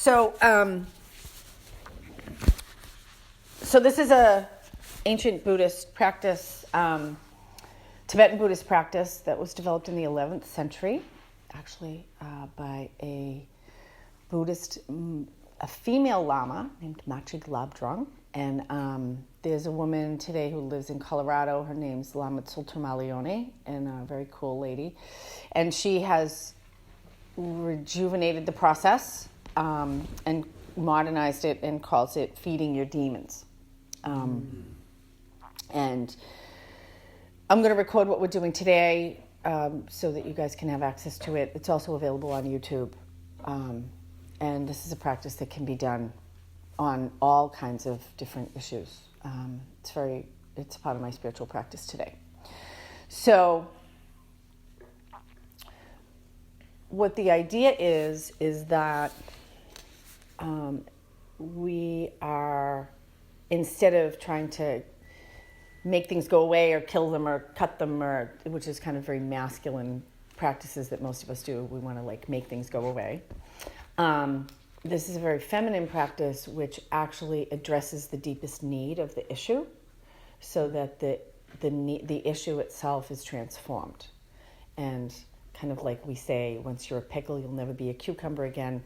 So this is a ancient Buddhist practice, Tibetan Buddhist practice that was developed in the 11th century, actually by a Buddhist, a female lama named Machig Labdrung. And there's a woman today who lives in Colorado. Her name's Lama Tsultama Leone, and a very cool lady. And she has rejuvenated the process and modernized it and calls it feeding your demons. And I'm going to record what we're doing today so that you guys can have access to it. It's also available on YouTube. And this is a practice that can be done on all kinds of different issues. It's part of my spiritual practice today. So what the idea is that we are, instead of trying to make things go away or kill them or cut them, which is kind of very masculine practices that most of us do, we want to make things go away. This is a very feminine practice which actually addresses the deepest need of the issue so that the issue itself is transformed. And kind of like we say, once you're a pickle, you'll never be a cucumber again.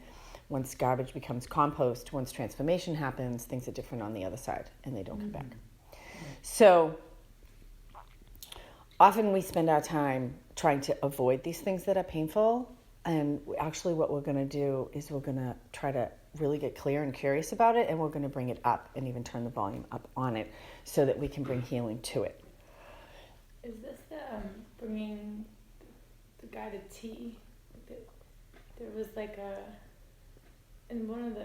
Once garbage becomes compost, once transformation happens, things are different on the other side and they don't come back. So often we spend our time trying to avoid these things that are painful. And actually what we're going to do is we're going to try to really get clear and curious about it, and we're going to bring it up and even turn the volume up on it so that we can bring healing to it. Is this the bringing the guided tea? There was in one of the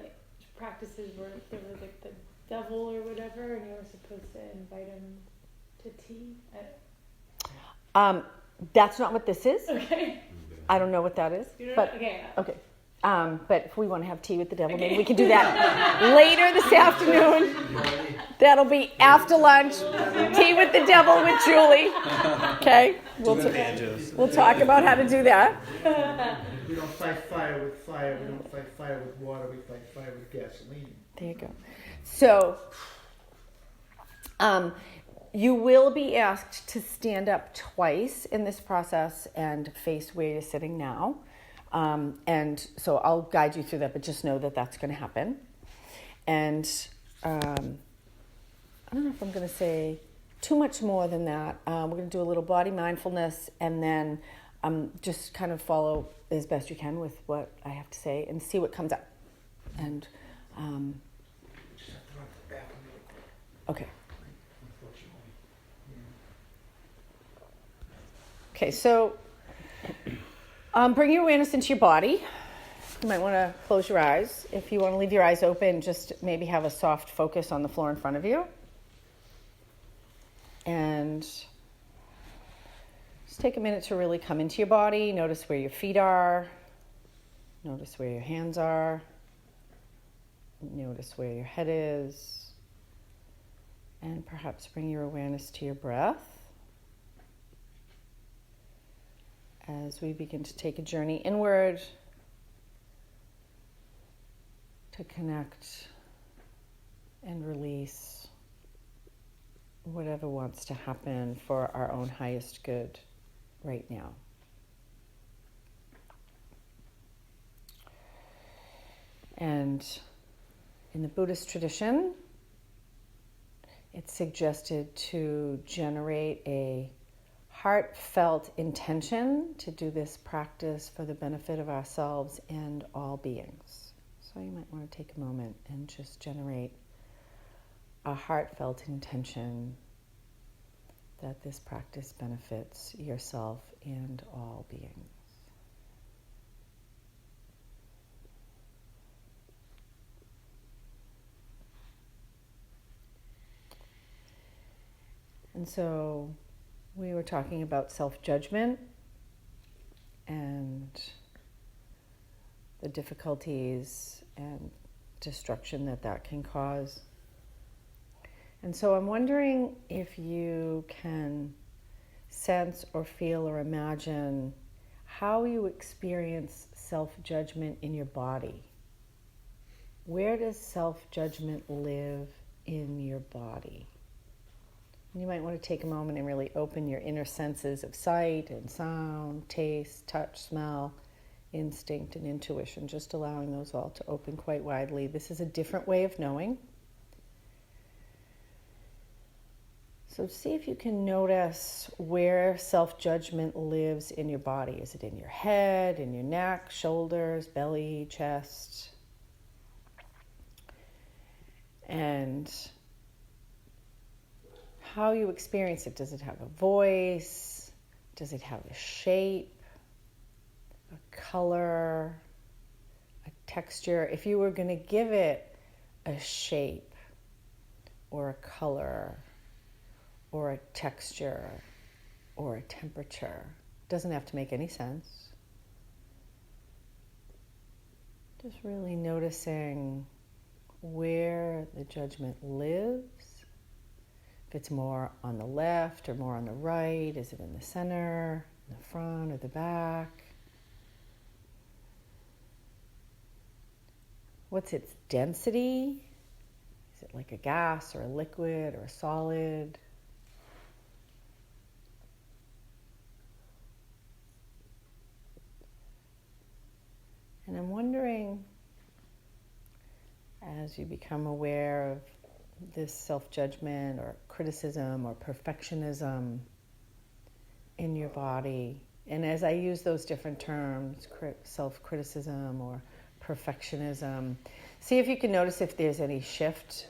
practices where there was the devil or whatever, and you were supposed to invite him to tea? That's not what this is. Okay. I don't know what that is. But, okay. But if we want to have tea with the devil, maybe we can do that later this afternoon. That'll be after lunch. Tea with the devil with Julie. Okay? We'll talk about how to do that. We don't fight fire with fire. We don't fight fire with water. We fight fire with gasoline. There you go. So, you will be asked to stand up twice in this process and face where you're sitting now. And so I'll guide you through that, but just know that that's going to happen. And I don't know if I'm going to say too much more than that. We're going to do a little body mindfulness, and then just kind of follow as best you can with what I have to say and see what comes up. And okay. Okay, so bring your awareness into your body. You might want to close your eyes. If you want to leave your eyes open, just maybe have a soft focus on the floor in front of you. And just take a minute to really come into your body. Notice where your feet are. Notice where your hands are. Notice where your head is. And perhaps bring your awareness to your breath as we begin to take a journey inward to connect and release whatever wants to happen for our own highest good right now. And in the Buddhist tradition, it's suggested to generate a heartfelt intention to do this practice for the benefit of ourselves and all beings. So you might want to take a moment and just generate a heartfelt intention that this practice benefits yourself and all beings. And so we were talking about self-judgment and the difficulties and destruction that can cause. And so I'm wondering if you can sense or feel or imagine how you experience self-judgment in your body. where does self-judgment live in your body? You might want to take a moment and really open your inner senses of sight and sound, taste, touch, smell, instinct, and intuition, just allowing those all to open quite widely. This is a different way of knowing. So see if you can notice where self-judgment lives in your body. Is it in your head, in your neck, shoulders, belly, chest? And how you experience it. Does it have a voice? Does it have a shape, a color, a texture? If you were going to give it a shape or a color or a texture or a temperature, it doesn't have to make any sense. Just really noticing where the judgment lives. If it's more on the left or more on the right, is it in the center, in the front or the back? What's its density? Is it like a gas or a liquid or a solid? And I'm wondering, as you become aware of this self-judgment or criticism or perfectionism in your body, and as I use those different terms, self-criticism or perfectionism, see if you can notice if there's any shift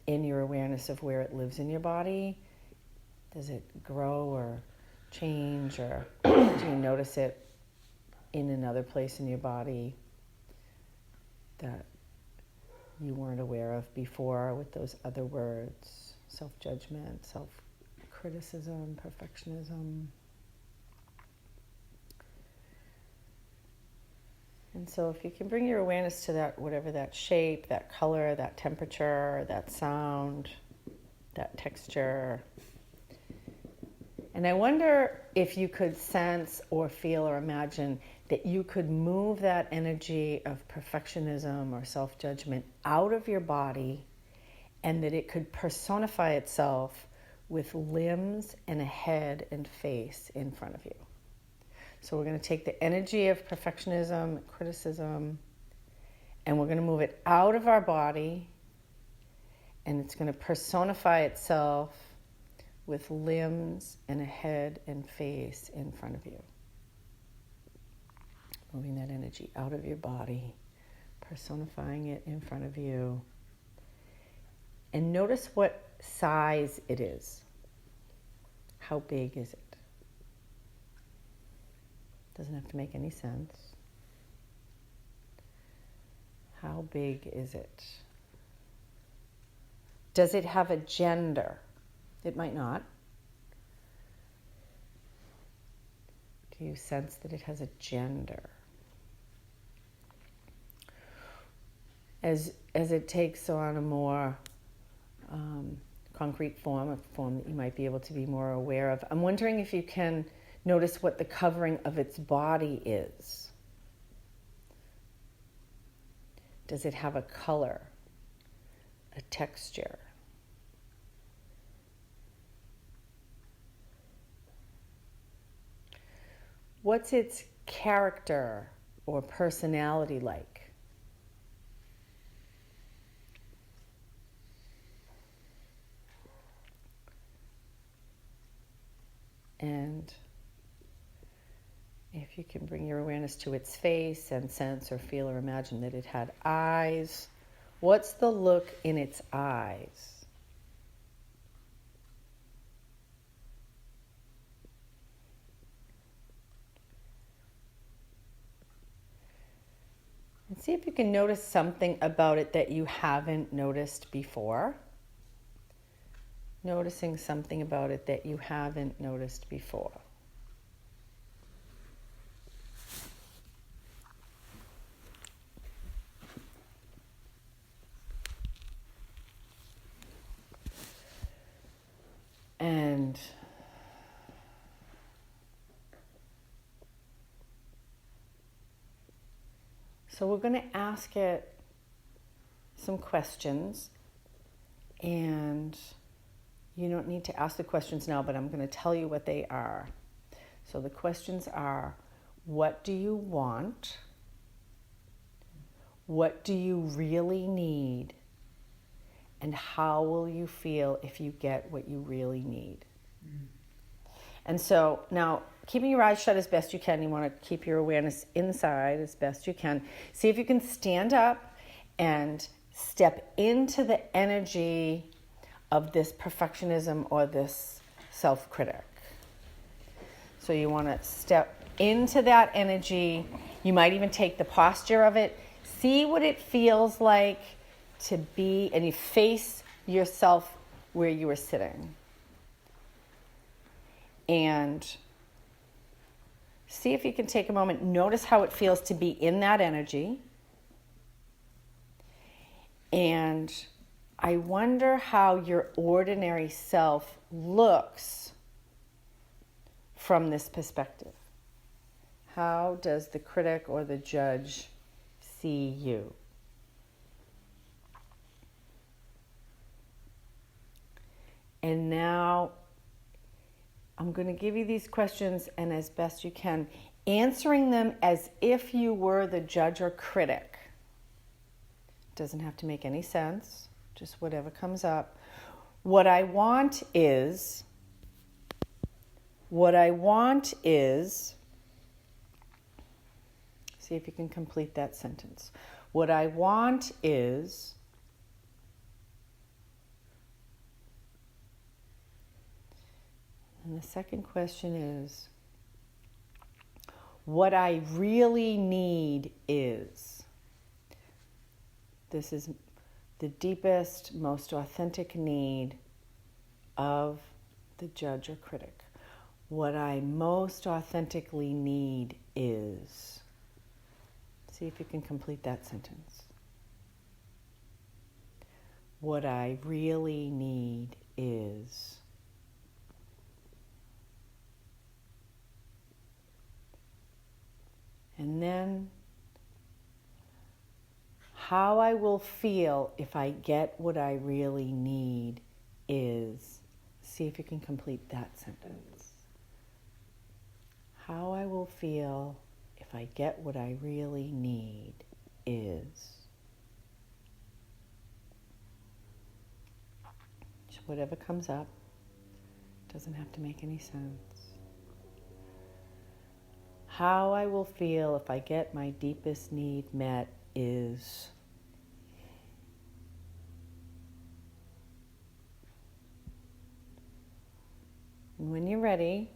in your awareness of where it lives in your body. Does it grow or change, or do you notice it in another place in your body that you weren't aware of before with those other words? Self-judgment, self-criticism, perfectionism. And so if you can bring your awareness to that, whatever that shape, that color, that temperature, that sound, that texture. And I wonder if you could sense or feel or imagine that you could move that energy of perfectionism or self-judgment out of your body, and that it could personify itself with limbs and a head and face in front of you. So we're going to take the energy of perfectionism, criticism, and we're going to move it out of our body, and it's going to personify itself with limbs and a head and face in front of you. Moving that energy out of your body, personifying it in front of you. And notice what size it is. How big is it? Doesn't have to make any sense. How big is it? Does it have a gender? It might not. Do you sense that it has a gender? As it takes on a more concrete form, a form that you might be able to be more aware of, I'm wondering if you can notice what the covering of its body is. Does it have a color, a texture? What's its character or personality like? And if you can bring your awareness to its face and sense or feel or imagine that it had eyes, what's the look in its eyes? And see if you can notice something about it that you haven't noticed before. Noticing something about it that you haven't noticed before. And so we're going to ask it some questions, and you don't need to ask the questions now, but I'm going to tell you what they are. So the questions are, what do you want? What do you really need? And how will you feel if you get what you really need? And so now, keeping your eyes shut as best you can, you want to keep your awareness inside as best you can. See if you can stand up and step into the energy of this perfectionism or this self-critic. So you want to step into that energy. You might even take the posture of it. See what it feels like to be, and you face yourself where you are sitting. And see if you can take a moment, notice how it feels to be in that energy. And I wonder how your ordinary self looks from this perspective. How does the critic or the judge see you? And now I'm going to give you these questions, and as best you can, answering them as if you were the judge or critic. Doesn't have to make any sense, just whatever comes up. What I want is, see if you can complete that sentence. What I want is, and the second question is, what I really need is. This is the deepest, most authentic need of the judge or critic. What I most authentically need is. See if you can complete that sentence. What I really need is. And then, how I will feel if I get what I really need is. See if you can complete that sentence. How I will feel if I get what I really need is. So whatever comes up, doesn't have to make any sense. How I will feel if I get my deepest need met is. And when you're ready,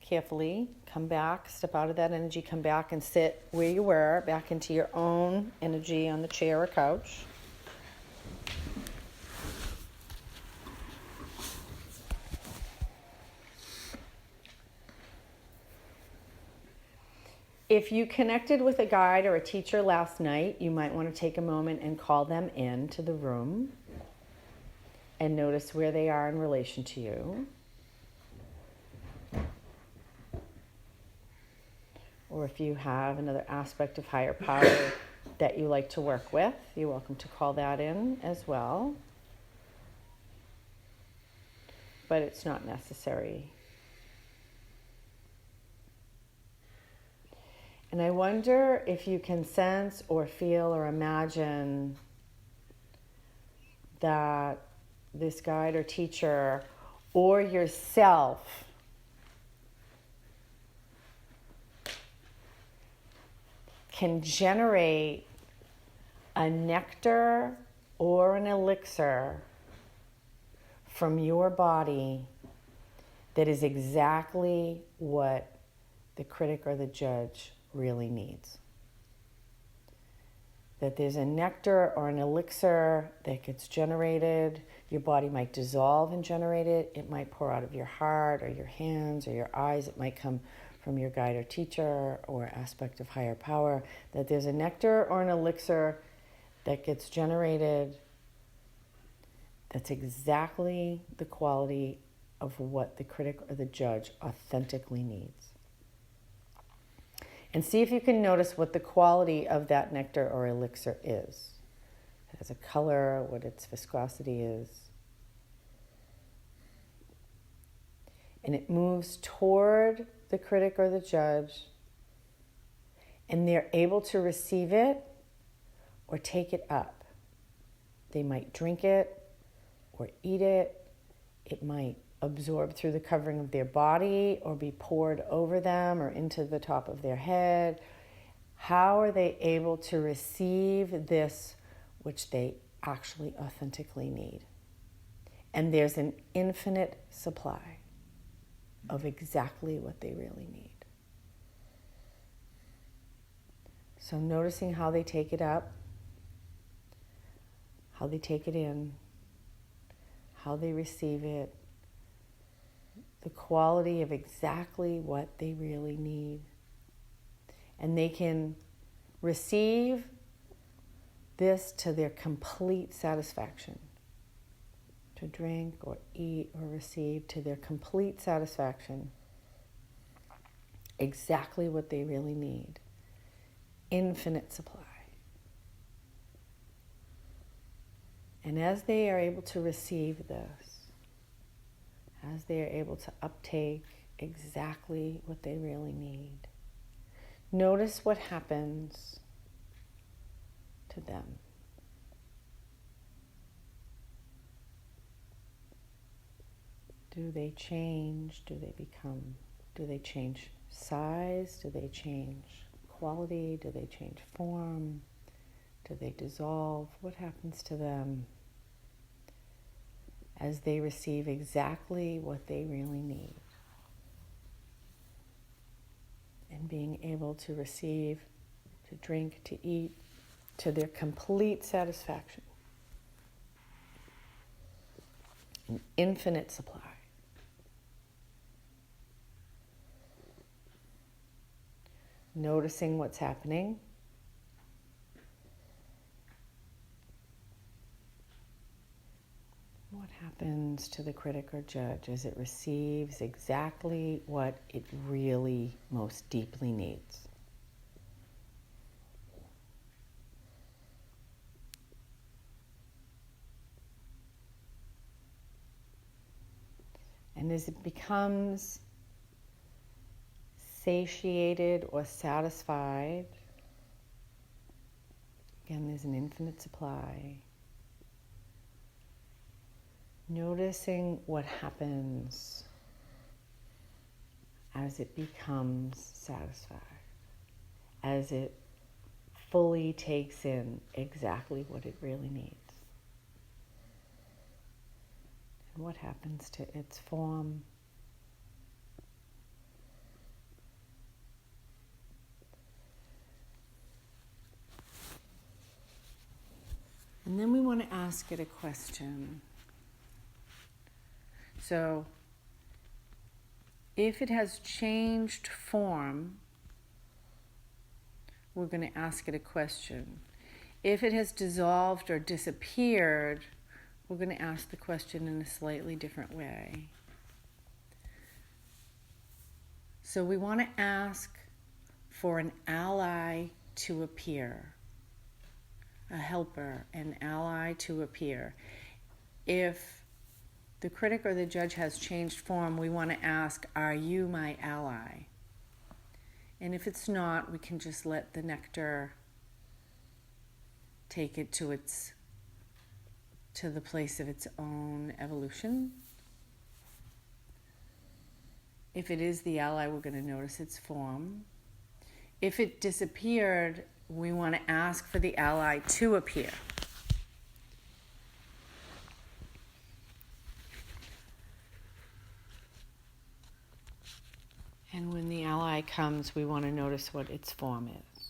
carefully come back, step out of that energy, come back and sit where you were, back into your own energy on the chair or couch. If you connected with a guide or a teacher last night, you might want to take a moment and call them into the room and notice where they are in relation to you. Or if you have another aspect of higher power that you like to work with, you're welcome to call that in as well. But it's not necessary. And I wonder if you can sense or feel or imagine that this guide or teacher or yourself can generate a nectar or an elixir from your body that is exactly what the critic or the judge really needs. That there's a nectar or an elixir that gets generated. Your body might dissolve and generate it. It might pour out of your heart or your hands or your eyes. It might come from your guide or teacher or aspect of higher power. That there's a nectar or an elixir that gets generated that's exactly the quality of what the critic or the judge authentically needs. And see if you can notice what the quality of that nectar or elixir is. It has a color, what its viscosity is. And it moves toward the critic or the judge, and they're able to receive it or take it up. They might drink it or eat it. It might absorb through the covering of their body or be poured over them or into the top of their head. How are they able to receive this which they actually authentically need? And there's an infinite supply of exactly what they really need. So noticing how they take it up, how they take it in, how they receive it, the quality of exactly what they really need. And they can receive this to their complete satisfaction. To drink or eat or receive to their complete satisfaction exactly what they really need. Infinite supply. And as they are able to receive this, as they are able to uptake exactly what they really need, notice what happens to them. Do they change? Do they become? Do they change size? Do they change quality? Do they change form? Do they dissolve? What happens to them as they receive exactly what they really need? And being able to receive, to drink, to eat, to their complete satisfaction. An infinite supply. Noticing what's happening. What happens to the critic or judge as it receives exactly what it really most deeply needs? And as it becomes satiated or satisfied, again, there's an infinite supply. Noticing what happens as it becomes satisfied, as it fully takes in exactly what it really needs. And what happens to its form. And then we want to ask it a question. So, if it has changed form, we're going to ask it a question. If it has dissolved or disappeared, we're going to ask the question in a slightly different way. So we want to ask for an ally to appear, a helper, an ally to appear. If the critic or the judge has changed form, we want to ask, are you my ally? And if it's not, we can just let the nectar take it to the place of its own evolution. If it is the ally, we're going to notice its form. If it disappeared, we want to ask for the ally to appear. And when the ally comes, we want to notice what its form is.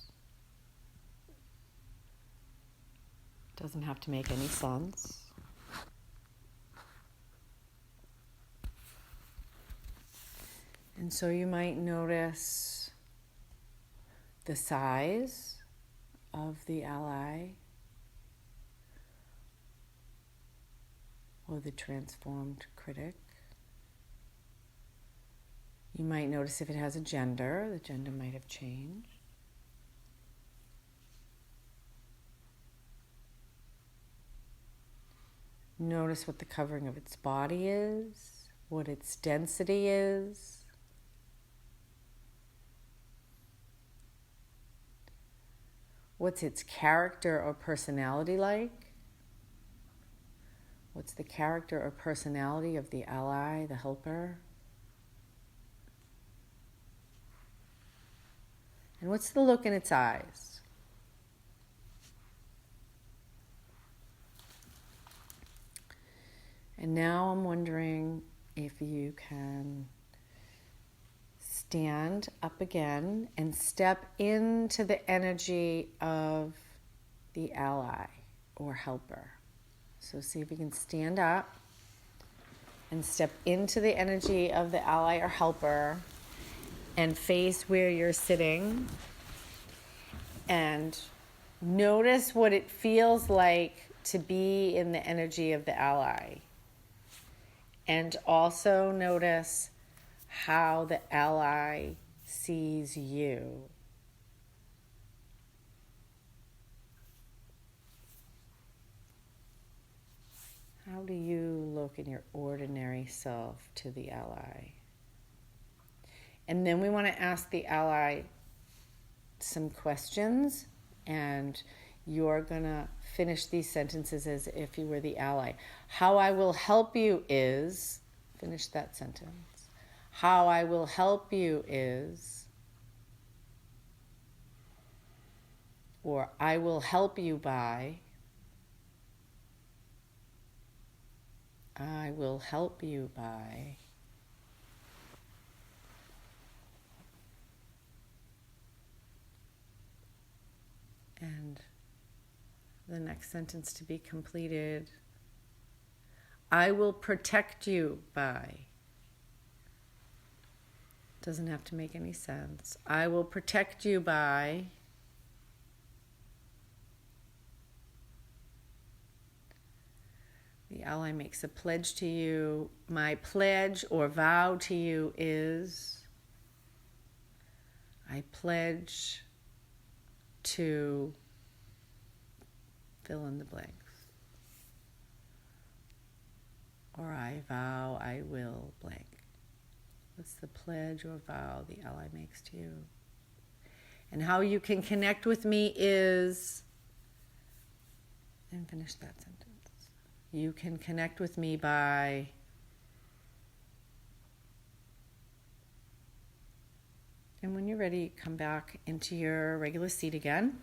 It doesn't have to make any sense. And so you might notice the size of the ally or the transformed critic. You might notice if it has a gender, the gender might have changed. Notice what the covering of its body is, what its density is. What's its character or personality like? What's the character or personality of the ally, the helper? And what's the look in its eyes? And now I'm wondering if you can stand up again and step into the energy of the ally or helper. So see if you can stand up and step into the energy of the ally or helper and face where you're sitting and notice what it feels like to be in the energy of the ally. And also notice how the ally sees you. How do you look in your ordinary self to the ally? And then we want to ask the ally some questions, and you're going to finish these sentences as if you were the ally. How I will help you is, finish that sentence. How I will help you is, or I will help you by, I will help you by. And the next sentence to be completed, I will protect you by. Doesn't have to make any sense. I will protect you by. The ally makes a pledge to you. My pledge or vow to you is, I pledge to fill in the blanks. Or I vow I will blank. What's the pledge or vow the ally makes to you? And how you can connect with me is, and finish that sentence. You can connect with me by, and when you're ready, come back into your regular seat again.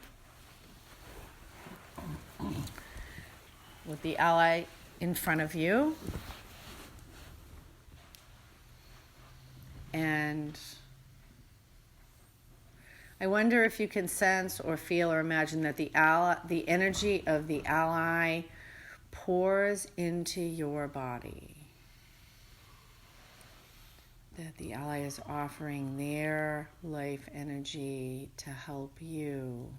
With the ally in front of you. And I wonder if you can sense or feel or imagine that the energy of the ally pours into your body. That the ally is offering their life energy to help you.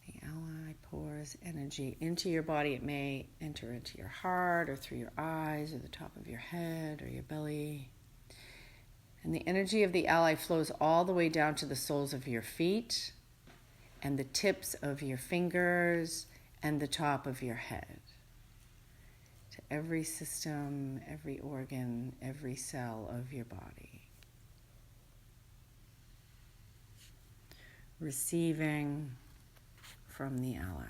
The ally pours energy into your body. It may enter into your heart or through your eyes or the top of your head or your belly. And the energy of the ally flows all the way down to the soles of your feet and the tips of your fingers and the top of your head. To every system, every organ, every cell of your body. Receiving from the ally.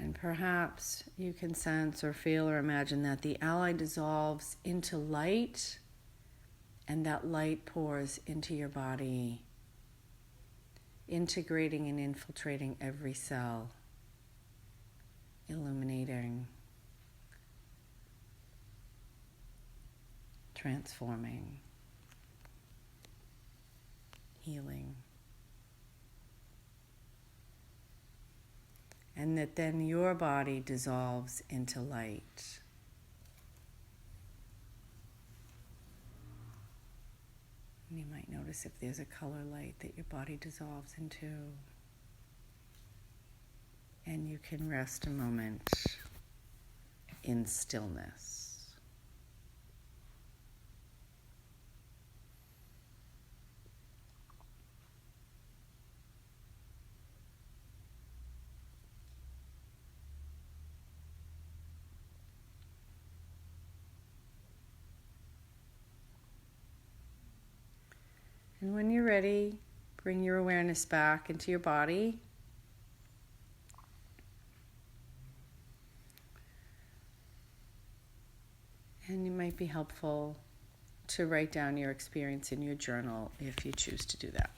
And perhaps you can sense or feel or imagine that the ally dissolves into light, and that light pours into your body, integrating and infiltrating every cell, illuminating, transforming, healing. And that then your body dissolves into light. And you might notice if there's a color light that your body dissolves into. And you can rest a moment in stillness. And when you're ready, bring your awareness back into your body. And it might be helpful to write down your experience in your journal if you choose to do that.